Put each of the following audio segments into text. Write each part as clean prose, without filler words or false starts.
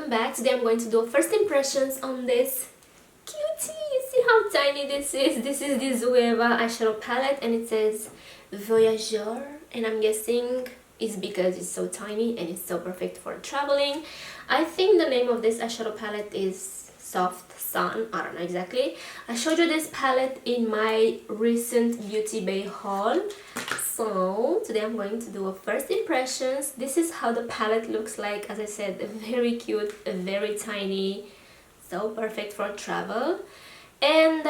welcome back. Today I'm going to do first impressions on this cutie. See how tiny this is? This is the Zoeva eyeshadow palette and it says Voyager, and I'm guessing it's because it's so tiny and it's so perfect for traveling. I think the name of this eyeshadow palette is Soft Sun. I don't know exactly. I showed you this palette in my recent Beauty Bay haul. So today I'm going to do a first impressions. This is how the palette looks like. As I said, very cute, very tiny, so perfect for travel. And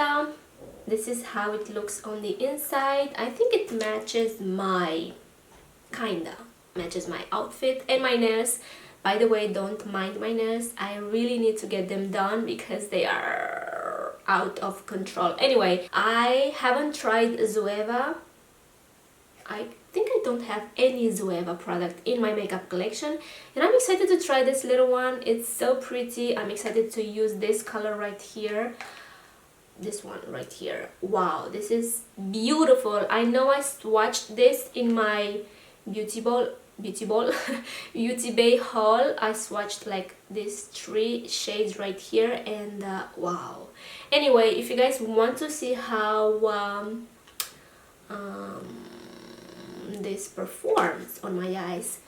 this is how it looks on the inside. I think it matches my matches my outfit and my nails. By the way, don't mind my nails. I really need to get them done because they are out of control. Anyway, I haven't tried Zoeva. I think I don't have any Zoeva product in my makeup collection, and I'm excited to try this little one. It's so pretty. I'm excited to use this color right here. This one right here. Wow, this is beautiful. I know I swatched this in my Beauty Bay haul. I swatched like these 3 shades right here, and wow. Anyway, if you guys want to see how this performs on my eyes,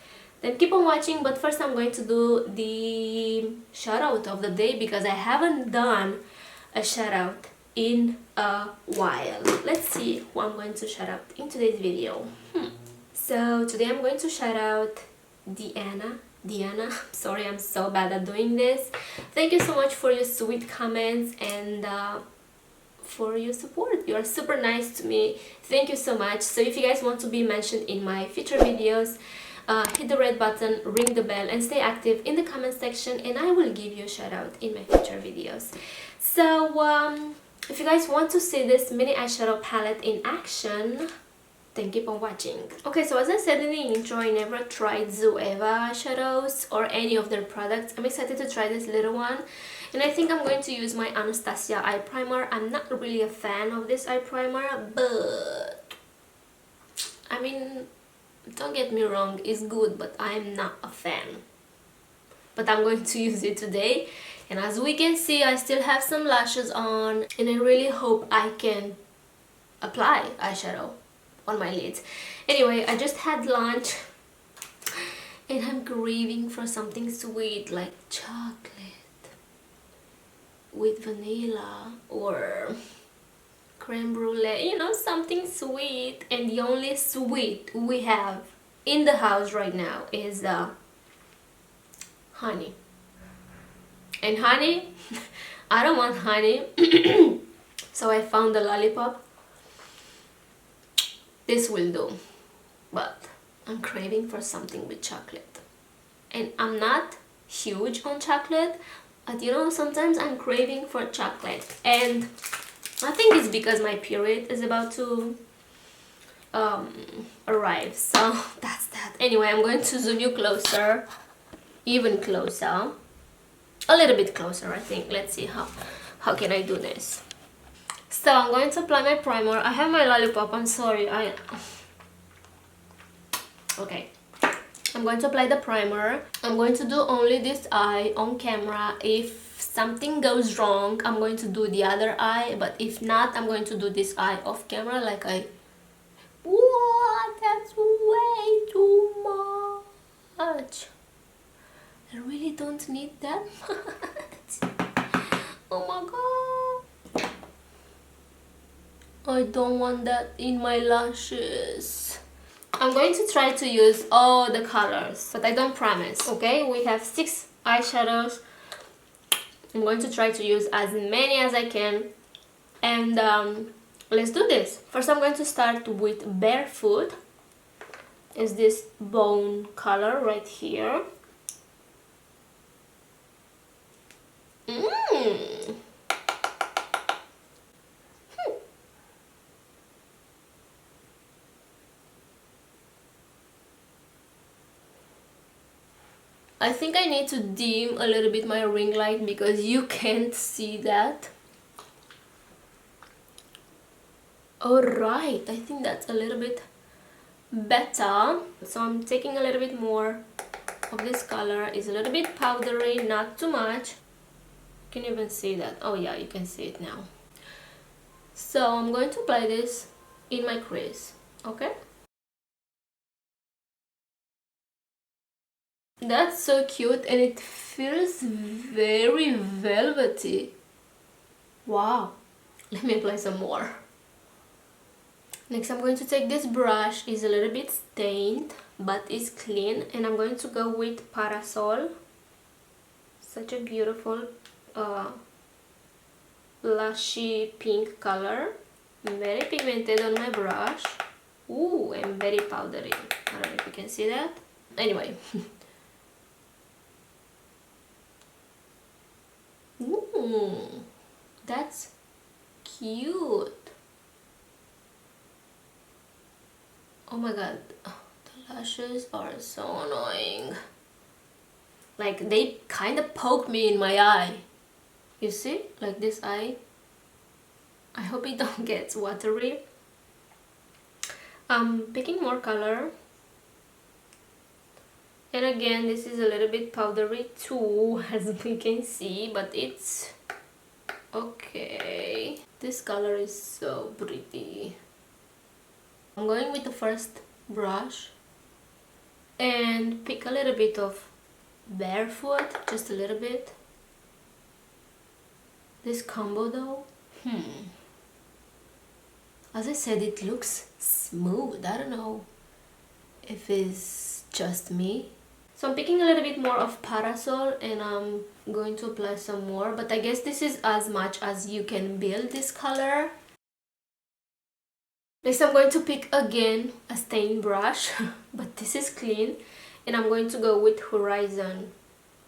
then keep on watching. But first I'm going to do the shout out of the day because I haven't done a shout out in a while. Let's see who I'm going to shout out in today's video. So today I'm going to shout out Diana. Sorry, I'm so bad at doing this. Thank you so much for your sweet comments and for your support. You are super nice to me. Thank you so much. So if you guys want to be mentioned in my future videos, hit the red button, ring the bell, and stay active in the comment section, and I will give you a shout out in my future videos. So if you guys want to see this mini eyeshadow palette in action, then keep on watching. Okay, so as I said in the intro, I never tried Zoeva eyeshadows or any of their products. I'm excited to try this little one, and I think I'm going to use my Anastasia eye primer. I'm not really a fan of this eye primer, but I mean, don't get me wrong, it's good, but I'm not a fan. But I'm going to use it today, and as we can see, I still have some lashes on, and I really hope I can apply eyeshadow on my lids. Anyway, I just had lunch and I'm craving for something sweet like chocolate with vanilla or creme brulee, you know, something sweet. And the only sweet we have in the house right now is honey. And honey, I don't want honey. So I found the lollipop. This will do, but I'm craving for something with chocolate, and I'm not huge on chocolate, but you know, sometimes I'm craving for chocolate, and I think it's because my period is about to arrive, so that's that. Anyway, I'm going to zoom you closer, even closer, a little bit closer, I think. Let's see how can I do this. So I'm going to apply my primer. I have my lollipop, I'm sorry. Okay. I'm going to apply the primer. I'm going to do only this eye on camera. If something goes wrong, I'm going to do the other eye. But if not, I'm going to do this eye off camera like I... What? That's way too much. I really don't need that much. Oh my god. I don't want that in my lashes. I'm going to try to use all the colors, but I don't promise. Okay, we have 6 eyeshadows. I'm going to try to use as many as I can, and let's do this. First I'm going to start with Barefoot. Is this bone color right here. I think I need to dim a little bit my ring light because you can't see that. Alright, I think that's a little bit better. So I'm taking a little bit more of this color is a little bit powdery, not too much. You can even see that. Oh yeah, you can see it now. So I'm going to apply this in my crease, okay? That's so cute and it feels very velvety. Wow. Let me apply some more. Next I'm going to take this brush. It's a little bit stained but it's clean, and I'm going to go with Parasol. Such a beautiful blushy pink color. Very pigmented on my brush. Ooh, and very powdery. I don't know if you can see that. Anyway. Ooh, that's cute. Oh my god, the lashes are so annoying. Like, they kind of poke me in my eye. You see? Like this eye. I hope it don't get watery. I'm picking more color. And again, this is a little bit powdery too, as we can see, but it's okay. This color is so pretty. I'm going with the first brush and pick a little bit of Barefoot, just a little bit. This combo though, as I said, it looks smooth. I don't know if it's just me. So I'm picking a little bit more of Parasol and I'm going to apply some more, but I guess this is as much as you can build this color. Next I'm going to pick again a stain brush, but this is clean, and I'm going to go with Horizon.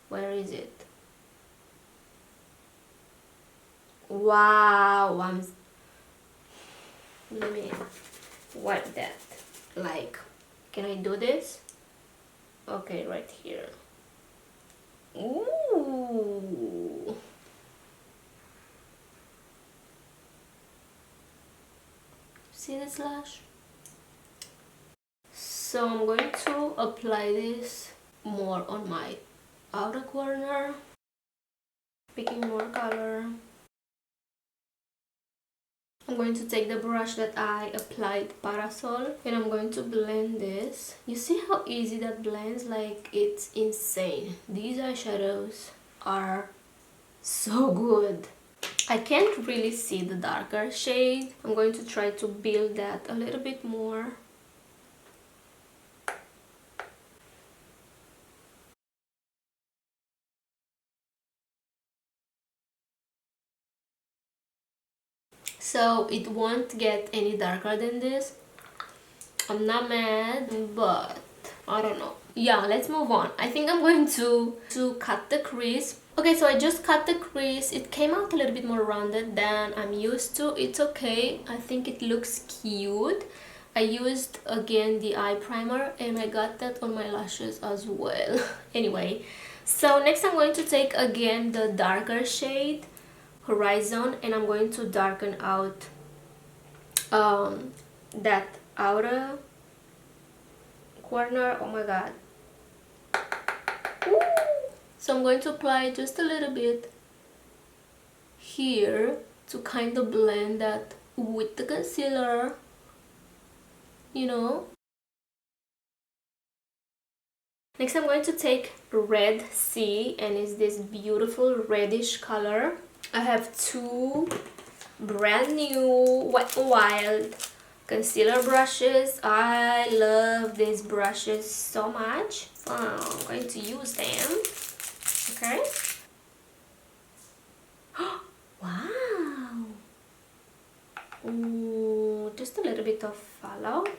Where is it? Wow, let me wipe that. Like, can I do this? Okay, right here. Ooh. See this lash? So I'm going to apply this more on my outer corner. Picking more color. I'm going to take the brush that I applied Parasol and I'm going to blend this. You see how easy that blends? Like, it's insane. These eyeshadows are so good. I can't really see the darker shade. I'm going to try to build that a little bit more. So it won't get any darker than this. I'm not mad, but I don't know. Yeah, let's move on. I think I'm going to cut the crease. Okay, so I just cut the crease. It came out a little bit more rounded than I'm used to. It's okay. I think it looks cute. I used again the eye primer and I got that on my lashes as well. Anyway, so next I'm going to take again the darker shade Horizon and I'm going to darken out that outer corner. Oh my god. Woo! So I'm going to apply just a little bit here to kind of blend that with the concealer, you know. Next I'm going to take Red Sea and it's this beautiful reddish color. I have two brand new Wet n Wild concealer brushes. I love these brushes so much. I'm going to use them. Okay. Wow. Ooh, just a little bit of fallout.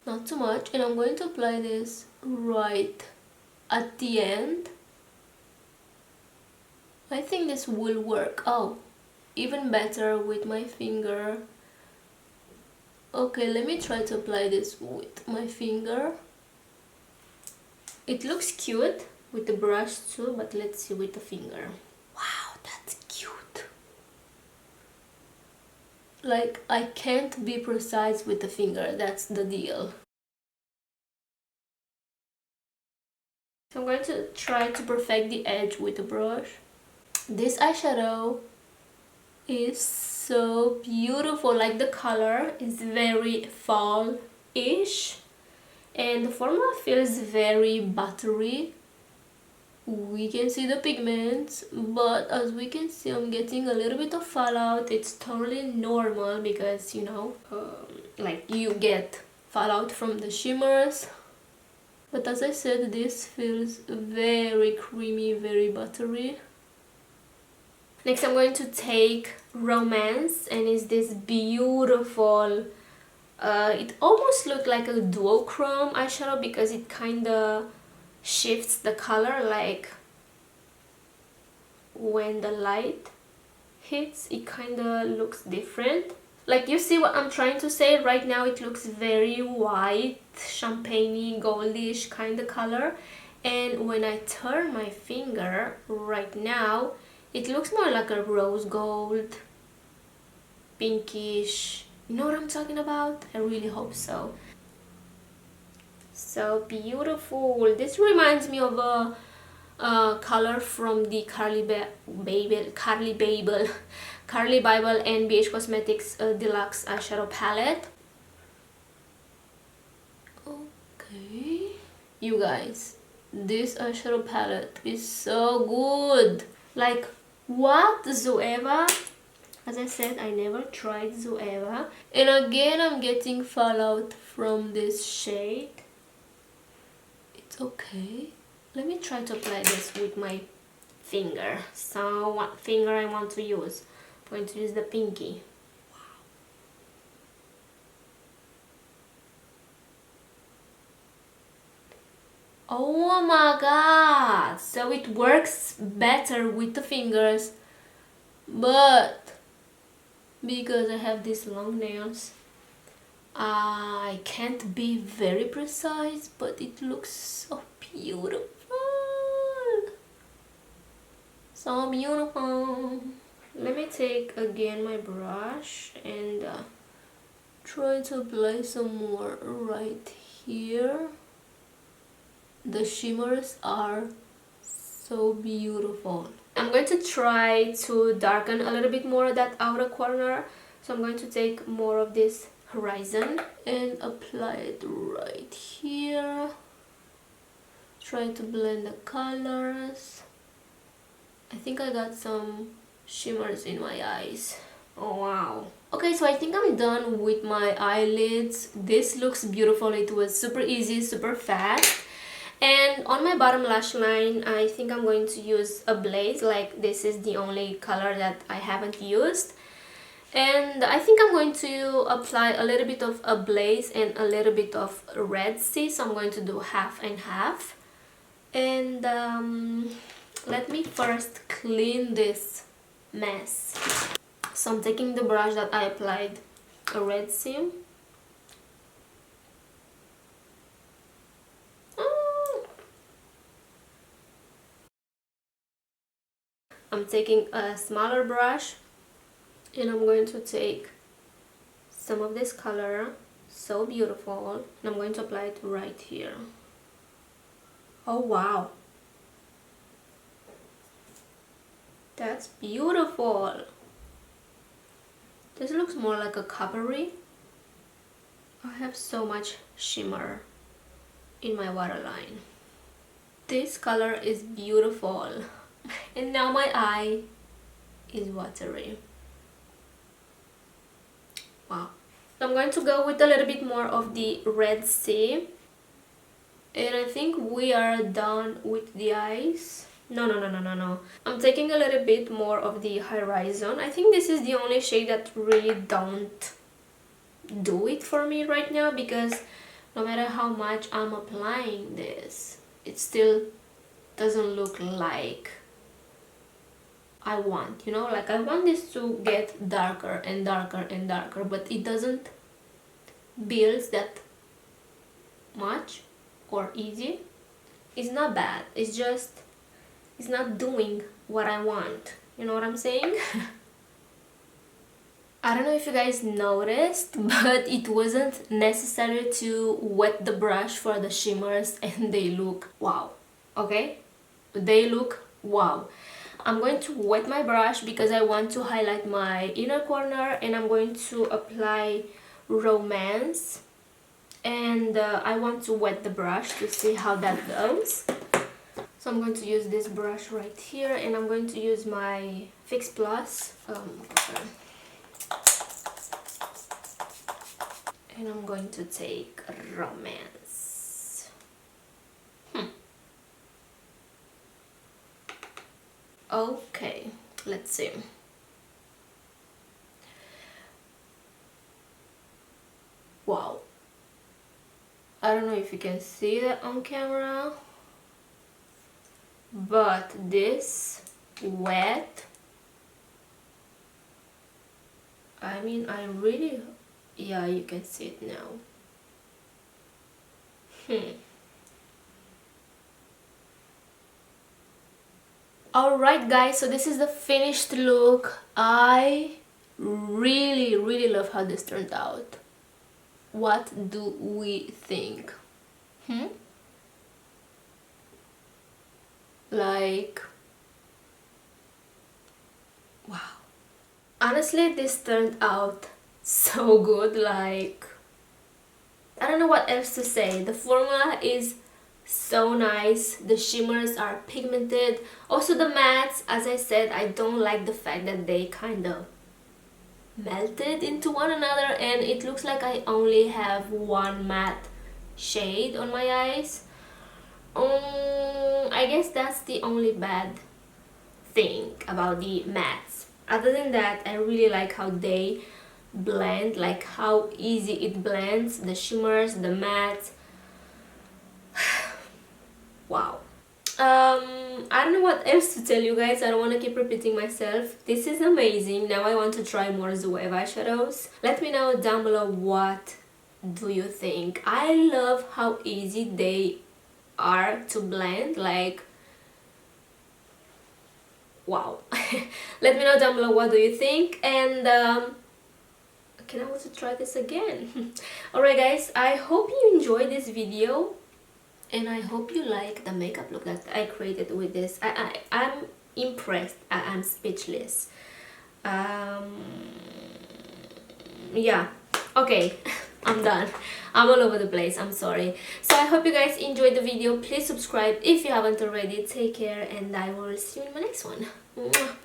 Not too much. And I'm going to apply this right at the end. I think this will work. Oh, even better with my finger. Okay, let me try to apply this with my finger. It looks cute with the brush too, but let's see with the finger. Wow, that's cute. Like, I can't be precise with the finger, that's the deal. So I'm going to try to perfect the edge with a brush. This eyeshadow is so beautiful. Like, the color is very fall-ish and the formula feels very buttery. We can see the pigments, but as we can see, I'm getting a little bit of fallout. It's totally normal because, you know, like, you get fallout from the shimmers. But as I said, this feels very creamy, very buttery. Next, I'm going to take Romance, and it's this beautiful, it almost looks like a duochrome eyeshadow because it kind of shifts the color, like when the light hits, it kind of looks different. Like, you see what I'm trying to say? Right now it looks very white, champagne-y, goldish kind of color, and when I turn my finger right now, it looks more like a rose gold, pinkish. You know what I'm talking about? I really hope so. So beautiful. This reminds me of a color from the Carly Bible and BH Cosmetics Deluxe Eyeshadow Palette. Okay, you guys, this eyeshadow palette is so good. Like, what? Zoeva? As I said, I never tried Zoeva, and again I'm getting fallout from this shade. It's okay. Let me try to apply this with my finger. So what finger I want to use? I'm going to use the pinky. Wow. Oh my god! So it works better with the fingers, but because I have these long nails, I can't be very precise, but it looks so beautiful. So beautiful. Let me take again my brush and try to apply some more right here. The shimmers are so beautiful. I'm going to try to darken a little bit more that outer corner. So I'm going to take more of this horizon and apply it right here. Try to blend the colors. I think I got some shimmers in my eyes. Oh wow. Okay, so I think I'm done with my eyelids. This looks beautiful. It was super easy, super fast. And on my bottom lash line, I think I'm going to use a blaze. Like, this is the only color that I haven't used. And I think I'm going to apply a little bit of a blaze and a little bit of Red Sea. So I'm going to do half and half. And let me first clean this mess. So I'm taking the brush that I applied a Red Sea. I'm taking a smaller brush and I'm going to take some of this color, so beautiful, and I'm going to apply it right here. Oh wow, that's beautiful. This looks more like a coppery. I have so much shimmer in my waterline. This color is beautiful. And now my eye is watery. Wow. So I'm going to go with a little bit more of the Red Sea. And I think we are done with the eyes. No. I'm taking a little bit more of the horizon. I think this is the only shade that really don't do it for me right now, because no matter how much I'm applying this, it still doesn't look like I want, you know, like I want this to get darker and darker and darker, but it doesn't build that much or easy. It's not bad, it's just, it's not doing what I want, you know what I'm saying? I don't know if you guys noticed, but it wasn't necessary to wet the brush for the shimmers and they look wow. Okay, they look wow. I'm going to wet my brush because I want to highlight my inner corner, and I'm going to apply Romance, and I want to wet the brush to see how that goes. So I'm going to use this brush right here, and I'm going to use my Fix Plus and I'm going to take Romance. Okay, let's see. Wow, I don't know if you can see that on camera, but this wet, I mean, I really, yeah, you can see it now. Alright guys, so this is the finished look. I really love how this turned out. What do we think? Like, wow. Honestly, this turned out so good. Like, I don't know what else to say. The formula is so nice. The shimmers are pigmented. Also the mattes, as I said, I don't like the fact that they kind of melted into one another, and it looks like I only have one matte shade on my eyes. I guess that's the only bad thing about the mattes. Other than that, I really like how they blend, like how easy it blends, the shimmers, the mattes. Wow. I don't know what else to tell you guys. I don't want to keep repeating myself. This is amazing. Now I want to try more Zoeva eyeshadows. Let me know down below what do you think. I love how easy they are to blend, like wow. Let me know down below what do you think, and can I also try this again? Alright guys, I hope you enjoyed this video, and I hope you like the makeup look that I created with this. I'm impressed. I'm speechless. Yeah, okay. I'm done. I'm all over the place. I'm sorry. So I hope you guys enjoyed the video. Please subscribe if you haven't already. Take care, and I will see you in my next one. Mwah.